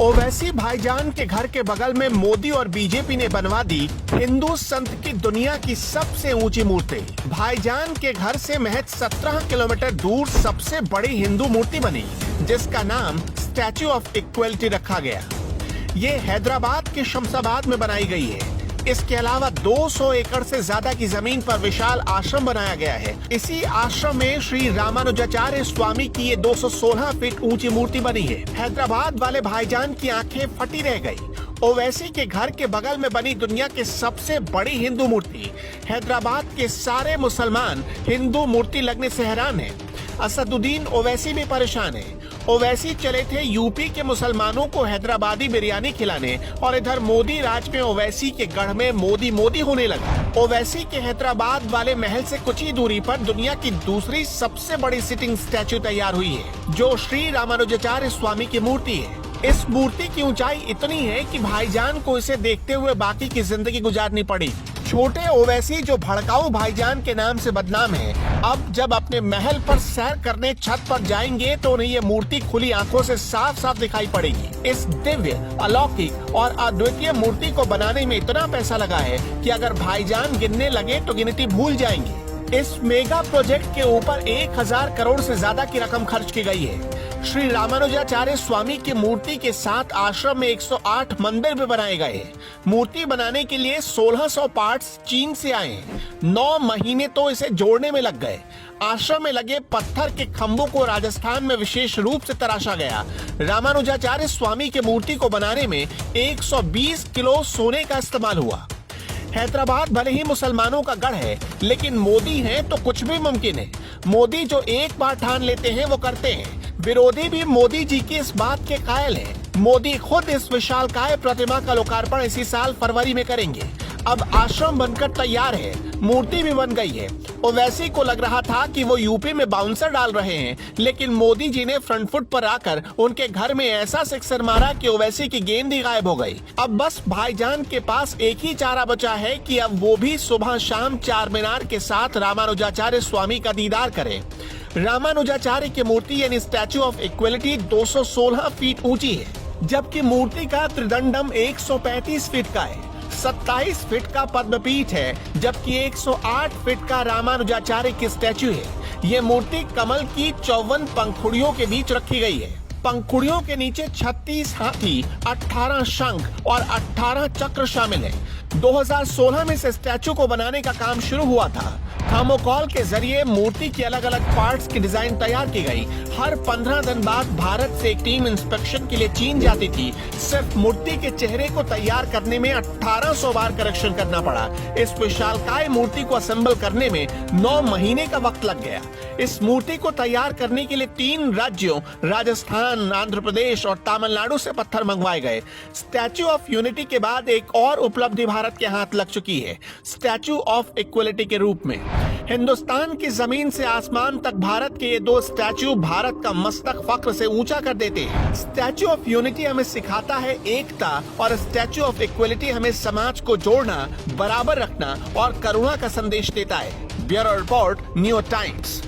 ओवैसी भाईजान के घर के बगल में मोदी और बीजेपी ने बनवा दी हिंदू संत की दुनिया की सबसे ऊंची मूर्ति। भाईजान के घर से महज 17 किलोमीटर दूर सबसे बड़ी हिंदू मूर्ति बनी, जिसका नाम स्टैच्यू ऑफ इक्वलिटी रखा गया। ये हैदराबाद के शमशाबाद में बनाई गई है। इसके अलावा 200 एकड़ से ज्यादा की जमीन पर विशाल आश्रम बनाया गया है। इसी आश्रम में श्री रामानुजाचार्य स्वामी की ये 216 फीट ऊंची मूर्ति बनी है। हैदराबाद वाले भाईजान की आंखें फटी रह गई। ओवैसी के घर के बगल में बनी दुनिया की सबसे बड़ी हिंदू मूर्ति। हैदराबाद के सारे मुसलमान हिंदू मूर्ति लगने से हैरान है। असदुद्दीन ओवैसी भी परेशान है। ओवैसी चले थे यूपी के मुसलमानों को हैदराबादी बिरयानी खिलाने और इधर मोदी राज में ओवैसी के गढ़ में मोदी मोदी होने लगा। ओवैसी के हैदराबाद वाले महल से कुछ ही दूरी पर दुनिया की दूसरी सबसे बड़ी सिटिंग स्टैच्यू तैयार हुई है, जो श्री रामानुजाचार्य स्वामी की मूर्ति है। इस मूर्ति की ऊंचाई इतनी है कि भाईजान को इसे देखते हुए बाकी की जिंदगी गुजारनी पड़ी। छोटे ओवैसी जो भड़काऊ भाईजान के नाम से बदनाम है, अब जब अपने महल पर सैर करने छत पर जाएंगे तो उन्हें ये मूर्ति खुली आंखों से साफ साफ दिखाई पड़ेगी। इस दिव्य, अलौकिक और अद्वितीय मूर्ति को बनाने में इतना पैसा लगा है कि अगर भाईजान गिनने लगे तो गिनती भूल जाएंगे। इस मेगा प्रोजेक्ट के ऊपर 1000 करोड़ से ज्यादा की रकम खर्च की गई है। श्री रामानुजाचार्य स्वामी की मूर्ति के साथ आश्रम में 108 मंदिर भी बनाए गए। मूर्ति बनाने के लिए 1600 पार्ट्स चीन से आए। 9 महीने तो इसे जोड़ने में लग गए। आश्रम में लगे पत्थर के खंभों को राजस्थान में विशेष रूप से तराशा गया। रामानुजाचार्य स्वामी की मूर्ति को बनाने में 120 किलो सोने का इस्तेमाल हुआ। हैदराबाद भले ही मुसलमानों का गढ़ है, लेकिन मोदी हैं तो कुछ भी मुमकिन है। मोदी जो एक बार ठान लेते हैं वो करते हैं। विरोधी भी मोदी जी की इस बात के कायल हैं। मोदी खुद इस विशालकाय प्रतिमा का लोकार्पण इसी साल फरवरी में करेंगे। अब आश्रम बनकर तैयार है, मूर्ति भी बन गई है। ओवैसी को लग रहा था कि वो यूपी में बाउंसर डाल रहे हैं, लेकिन मोदी जी ने फ्रंट फुट पर आकर उनके घर में ऐसा सिक्सर मारा कि ओवैसी की गेंद ही गायब हो गई। अब बस भाईजान के पास एक ही चारा बचा है कि अब वो भी सुबह शाम चार मीनार के साथ रामानुजाचार्य स्वामी का दीदार करें। रामानुजाचार्य की मूर्ति यानी स्टैच्यू ऑफ इक्वलिटी 216 फीट ऊंची है, जबकि मूर्ति का त्रिदंडम 135 फीट का है। 27 फीट का पद्मपीठ है, जबकि 108 फीट का रामानुजाचार्य की स्टैच्यू है। ये मूर्ति कमल की 54 पंखुड़ियों के बीच रखी गई है। पंखुड़ियों के नीचे 36 हाथी, 18 शंख और 18 चक्र शामिल है। 2016 में इस स्टैच्यू को बनाने का काम शुरू हुआ था। थर्मोकॉल के जरिए मूर्ति की अलग अलग पार्ट्स की डिजाइन तैयार की गई। हर 15 दिन बाद भारत से एक टीम इंस्पेक्शन के लिए चीन जाती थी। सिर्फ मूर्ति के चेहरे को तैयार करने में 1800 बार करेक्शन करना पड़ा। इस विशालकाय मूर्ति को असेंबल करने में 9 महीने का वक्त लग गया। इस मूर्ति को तैयार करने के लिए 3 राज्यों राजस्थान, आंध्र प्रदेश और तमिलनाडु से पत्थर मंगवाए गए। स्टैच्यू ऑफ यूनिटी के बाद एक और उपलब्धि भारत के हाथ लग चुकी है, स्टैच्यू ऑफ इक्वलिटी के रूप में। हिंदुस्तान की जमीन से आसमान तक भारत के ये 2 स्टैच्यू भारत का मस्तक फख्र से ऊंचा कर देते हैं। स्टैच्यू ऑफ यूनिटी हमें सिखाता है एकता, और स्टैच्यू ऑफ इक्वलिटी हमें समाज को जोड़ना, बराबर रखना और करुणा का संदेश देता है। Bureau report, new times.